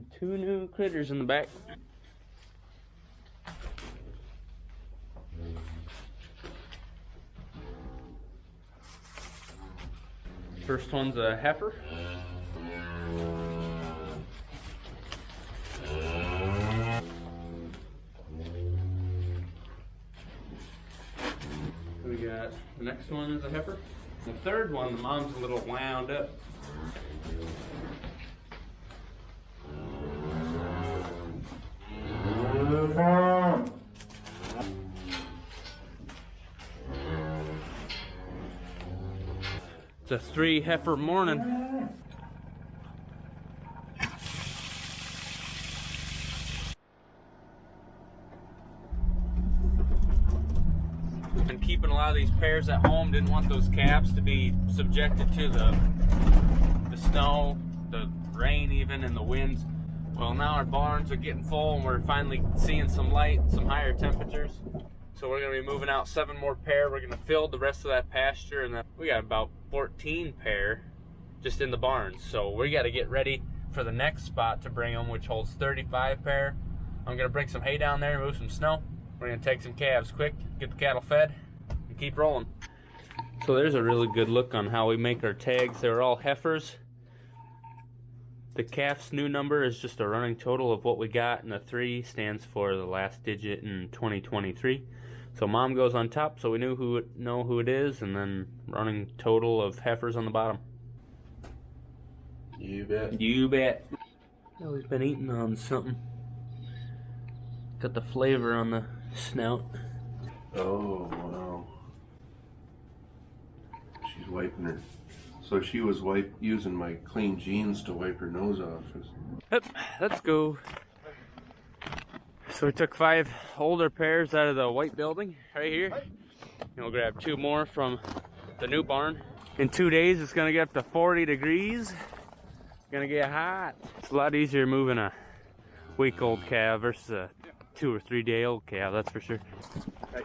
And 2 new critters in the back. First one's a heifer. We got the next one is a heifer. The third one, the mom's a little wound up. It's a 3 heifer morning. Been keeping a lot of these pairs at home. Didn't want those calves to be subjected to the snow, the rain even, and the winds. Well, now our barns are getting full and we're finally seeing some light, some higher temperatures. So we're gonna be moving out 7 more pair. We're gonna fill the rest of that pasture, and then we got about 14 pair just in the barns. So we gotta get ready for the next spot to bring them, which holds 35 pair. I'm gonna bring some hay down there and move some snow. We're gonna take some calves quick, get the cattle fed, and keep rolling. So there's a really good look on how we make our tags. They're all heifers. The calf's new number is just a running total of what we got, and the 3 stands for the last digit in 2023. So mom goes on top, so we know who it is, and then running total of heifers on the bottom. You bet. You bet. Oh, he's been eating on something. Got the flavor on the snout. Oh, wow. She's wiping her. So she was using my clean jeans to wipe her nose off. Yep, let's go. So we took 5 older pairs out of the white building right here. And we'll grab 2 more from the new barn. In 2 days, it's gonna get up to 40 degrees. It's gonna get hot. It's a lot easier moving a week-old calf versus a 2 or 3 day old calf, that's for sure. Right.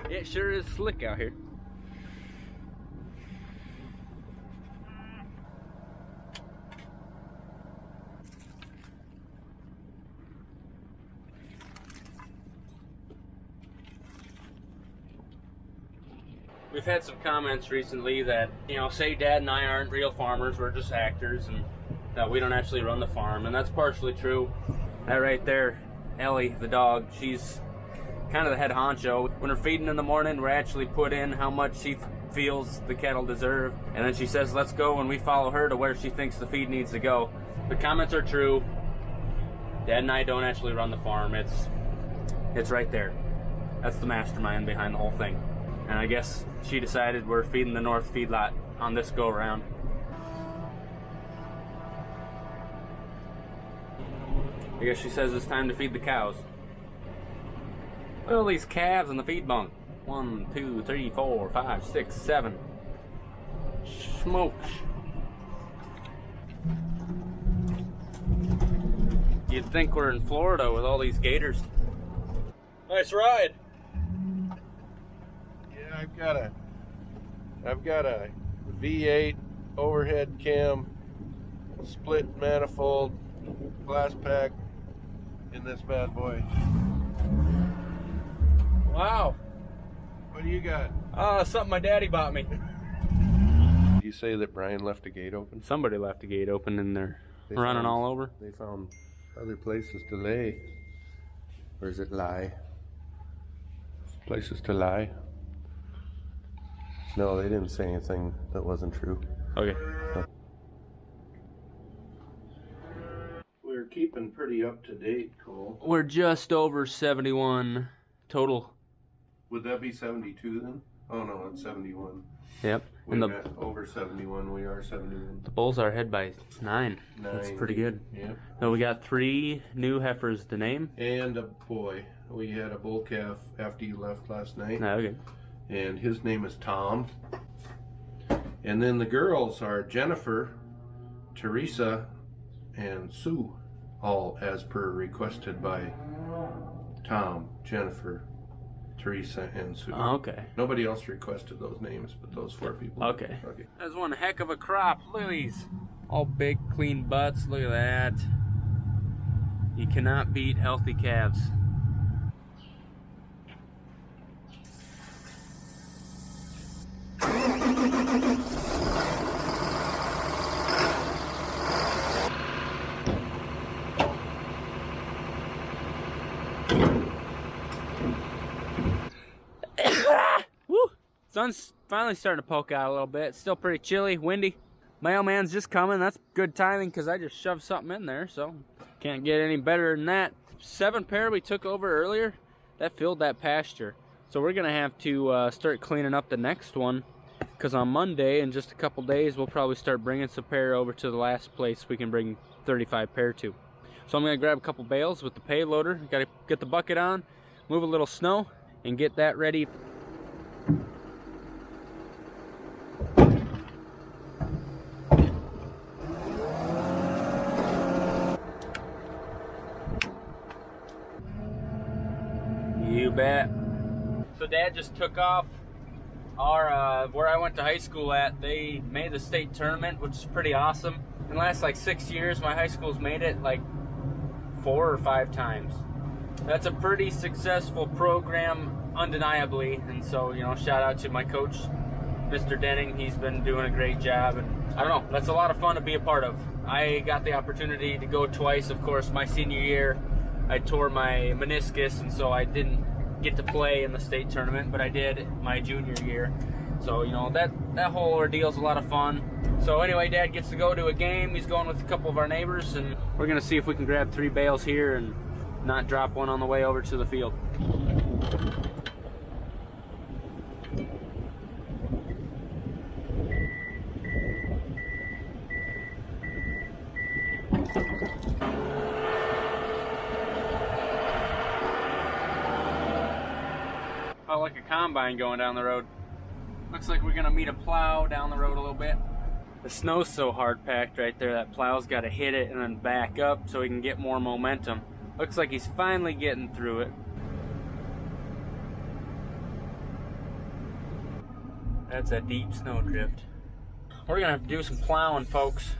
It sure is slick out here. We've had some comments recently that, you know, say Dad and I aren't real farmers, we're just actors, and that we don't actually run the farm, and that's partially true. That right there, Ellie, the dog, she's kind of the head honcho. When we're feeding in the morning, we're actually put in how much she feels the cattle deserve, and then she says let's go, and we follow her to where she thinks the feed needs to go. The comments are true. Dad and I don't actually run the farm. It's right there. That's the mastermind behind the whole thing. And I guess she decided we're feeding the north feedlot on this go around. I guess she says it's time to feed the cows. Look at all these calves in the feed bunk. 1, 2, 3, 4, 5, 6, 7. Smokes. You'd think we're in Florida with all these gators. Nice ride. Yeah, I've got a V8 overhead cam, split manifold, glass pack in this bad boy. Wow. What do you got? Something my daddy bought me. Did you say that Brian left a gate open? Somebody left a gate open and they're running all over. They found other places to lay. Or is it lie? Places to lie? No, they didn't say anything that wasn't true. Okay. We're keeping pretty up to date, Cole. We're just over 71 total. Would that be 72 then? Oh no, it's 71. Yep. We're at over 71. We are 71. The bulls are ahead by 9. That's pretty good. Yep. So we got 3 new heifers to name. And a boy. We had a bull calf after you left last night. Okay. And his name is Tom. And then the girls are Jennifer, Teresa, and Sue, all as per requested by Tom, Jennifer, Teresa, and Sue. Okay. Nobody else requested those names, but those 4 people. Okay. That's one heck of a crop. Look at these. All big, clean butts. Look at that. You cannot beat healthy calves. Woo! Sun's finally starting to poke out a little bit. It's still pretty chilly, windy. Mailman's just coming. That's good timing because I just shoved something in there, so can't get any better than that. 7 pair we took over earlier, that filled that pasture. So we're gonna have to start cleaning up the next one, because on Monday, in just a couple days, we'll probably start bringing some pair over to the last place we can bring 35 pair to. So I'm gonna grab a couple bales with the payloader. Gotta get the bucket on, move a little snow, and get that ready. You bet. So Dad just took off our where I went to high school at. They made the state tournament, which is pretty awesome. In the last like 6 years, my high school's made it like 4 or 5 times. That's a pretty successful program, undeniably. And so, you know, shout out to my coach, Mr. Denning. He's been doing a great job, and I don't know, that's a lot of fun to be a part of. I got the opportunity to go twice. Of course, my senior year, I tore my meniscus, and so I didn't get to play in the state tournament, but I did my junior year. So, you know, that whole ordeal's a lot of fun. So anyway, Dad gets to go to a game. He's going with a couple of our neighbors, and we're gonna see if we can grab 3 bales here and not drop one on the way over to the field. Oh, like a combine going down the road. Looks like we're gonna meet a plow down the road a little bit. The snow's so hard packed right there, that plow's gotta hit it and then back up so he can get more momentum. Looks like he's finally getting through it. That's a deep snow drift. We're gonna have to do some plowing, folks.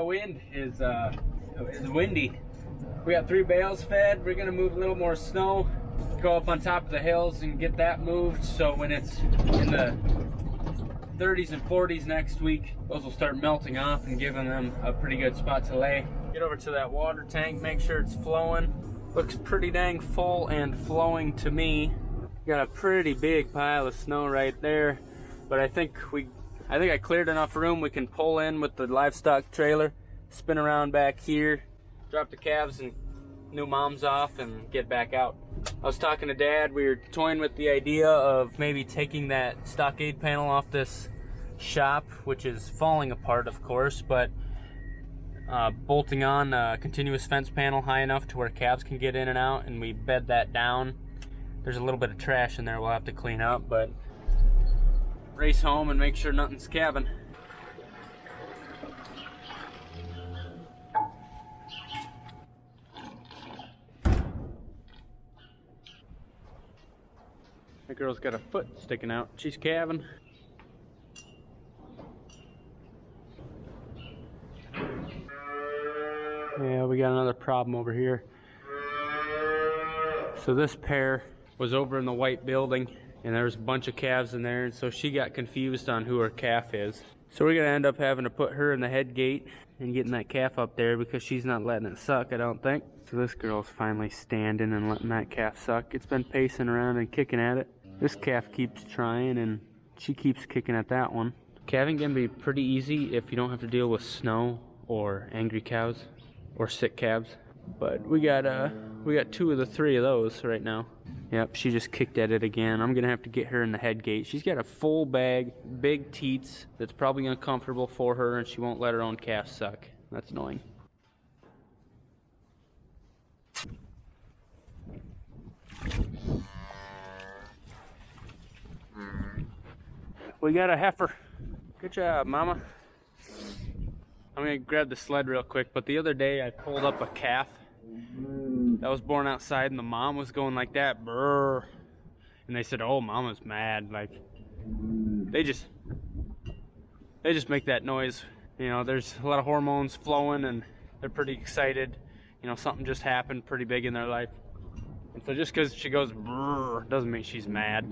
wind is windy. We got 3 bales fed. We're gonna move a little more snow, go up on top of the hills and get that moved. So when it's in the 30s and 40s next week, those will start melting off and giving them a pretty good spot to lay. Get over to that water tank, make sure it's flowing. Looks pretty dang full and flowing to me. Got a pretty big pile of snow right there, but I think I cleared enough room. We can pull in with the livestock trailer, spin around back here, drop the calves and new moms off, and get back out. I was talking to Dad. We were toying with the idea of maybe taking that stockade panel off this shop, which is falling apart, of course, but bolting on a continuous fence panel high enough to where calves can get in and out, and we bed that down. There's a little bit of trash in there we'll have to clean up, but race home and make sure nothing's calving. That girl's got a foot sticking out. She's calving. Yeah, we got another problem over here. So this pair was over in the white building, and there was a bunch of calves in there, and so she got confused on who her calf is. So we're gonna end up having to put her in the head gate and getting that calf up there because she's not letting it suck, I don't think. So this girl's finally standing and letting that calf suck. It's been pacing around and kicking at it. This calf keeps trying, and she keeps kicking at that one. Calving can be pretty easy if you don't have to deal with snow or angry cows or sick calves. But we got 2 of the 3 of those right now. Yep, she just kicked at it again. I'm gonna have to get her in the head gate. She's got a full bag, big teats, that's probably uncomfortable for her, and she won't let her own calf suck. That's annoying. We got a heifer. Good job, Mama. I'm gonna grab the sled real quick, but the other day I pulled up a calf that was born outside, and the mom was going like that, brrr. And they said, oh, Mama's mad. Like, they just make that noise. You know, there's a lot of hormones flowing, and they're pretty excited. You know, something just happened pretty big in their life. And so just because she goes brrr doesn't mean she's mad.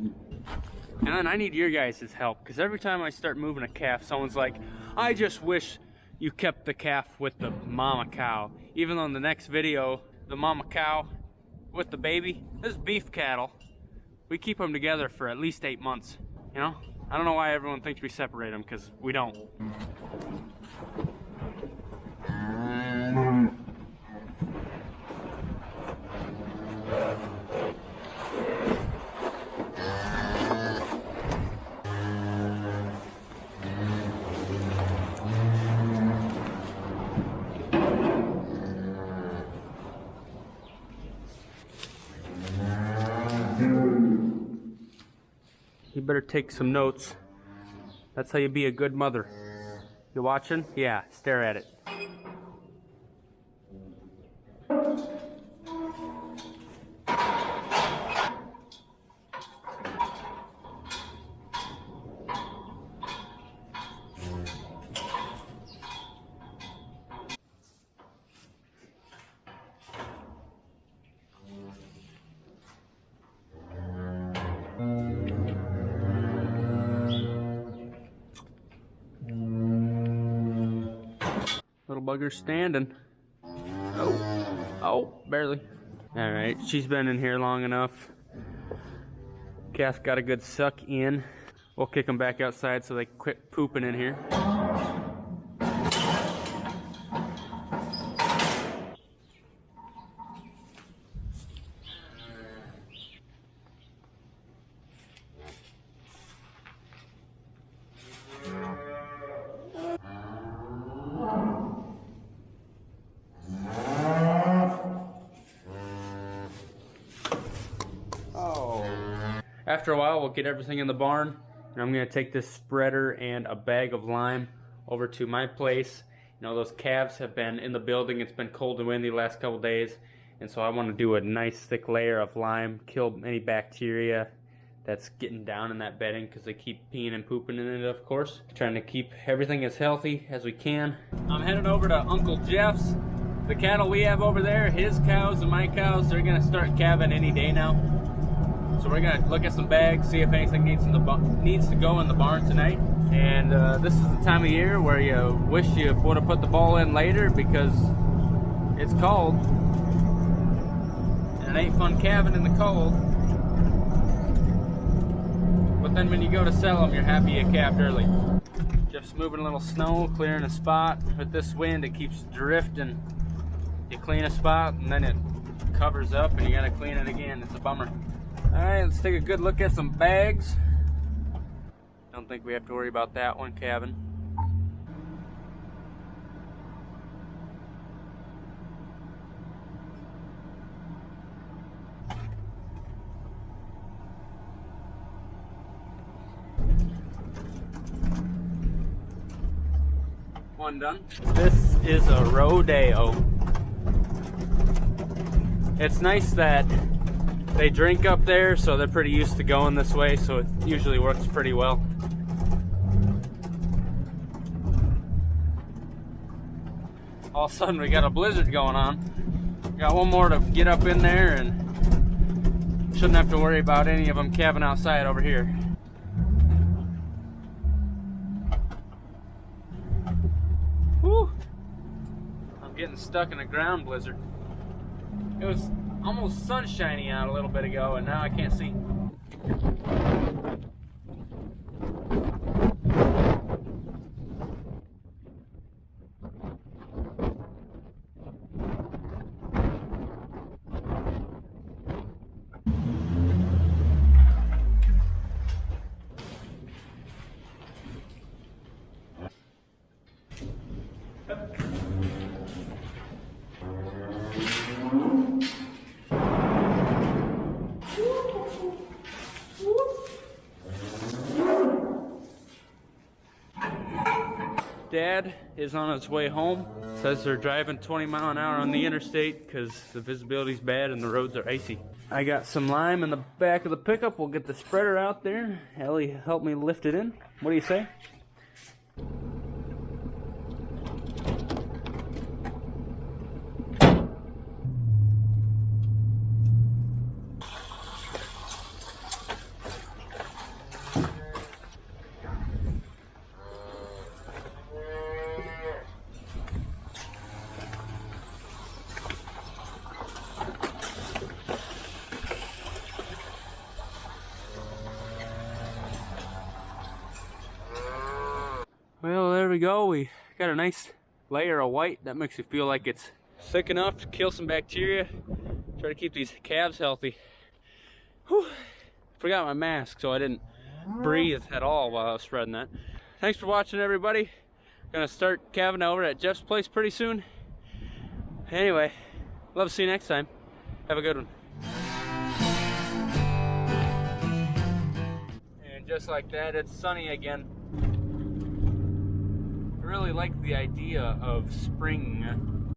And then I need your guys' help, because every time I start moving a calf, someone's like, I just wish you kept the calf with the mama cow. Even though in the next video, the mama cow with the baby, this is beef cattle. We keep them together for at least 8 months, you know? I don't know why everyone thinks we separate them, because we don't. You better take some notes. That's how you be a good mother. You watching? Yeah, stare at it. Little bugger's standing. Oh, barely. All right, she's been in here long enough. Calf got a good suck in. We'll kick them back outside so they quit pooping in here. After a while, we'll get everything in the barn, and I'm gonna take this spreader and a bag of lime over to my place. You know, those calves have been in the building. It's been cold and windy the last couple days, and so I want to do a nice thick layer of lime, kill any bacteria that's getting down in that bedding because they keep peeing and pooping in it, of course. Trying to keep everything as healthy as we can. I'm headed over to Uncle Jeff's. The cattle we have over there, his cows and my cows, they're gonna start calving any day now. So we're gonna look at some bags, see if anything needs to go in the barn tonight. And this is the time of year where you wish you would have put the ball in later because it's cold. And it ain't fun calving in the cold. But then when you go to sell them, you're happy you calved early. Just moving a little snow, clearing a spot. With this wind, it keeps drifting. You clean a spot and then it covers up and you gotta clean it again. It's a bummer. Alright, let's take a good look at some bags. Don't think we have to worry about that one calving. One done. This is a rodeo. It's nice that they drink up there, so they're pretty used to going this way, so it usually works pretty well. All of a sudden we got a blizzard going on. Got one more to get up in there and shouldn't have to worry about any of them calving outside over here. Whew. I'm getting stuck in a ground blizzard. It was almost sunshiny out a little bit ago, and now I can't see. Dad is on his way home. Says they're driving 20 miles an hour on the interstate because the visibility's bad and the roads are icy. I got some lime in the back of the pickup. We'll get the spreader out there. Ellie helped me lift it in. What do you say? Well, there we go. We got a nice layer of white. That makes you feel like it's thick enough to kill some bacteria. Try to keep these calves healthy. Whew. Forgot my mask, so I didn't breathe at all while I was spreading that. Thanks for watching, everybody. Gonna start calving over at Jeff's place pretty soon. Anyway, love to see you next time. Have a good one. And just like that, it's sunny again. I really like the idea of spring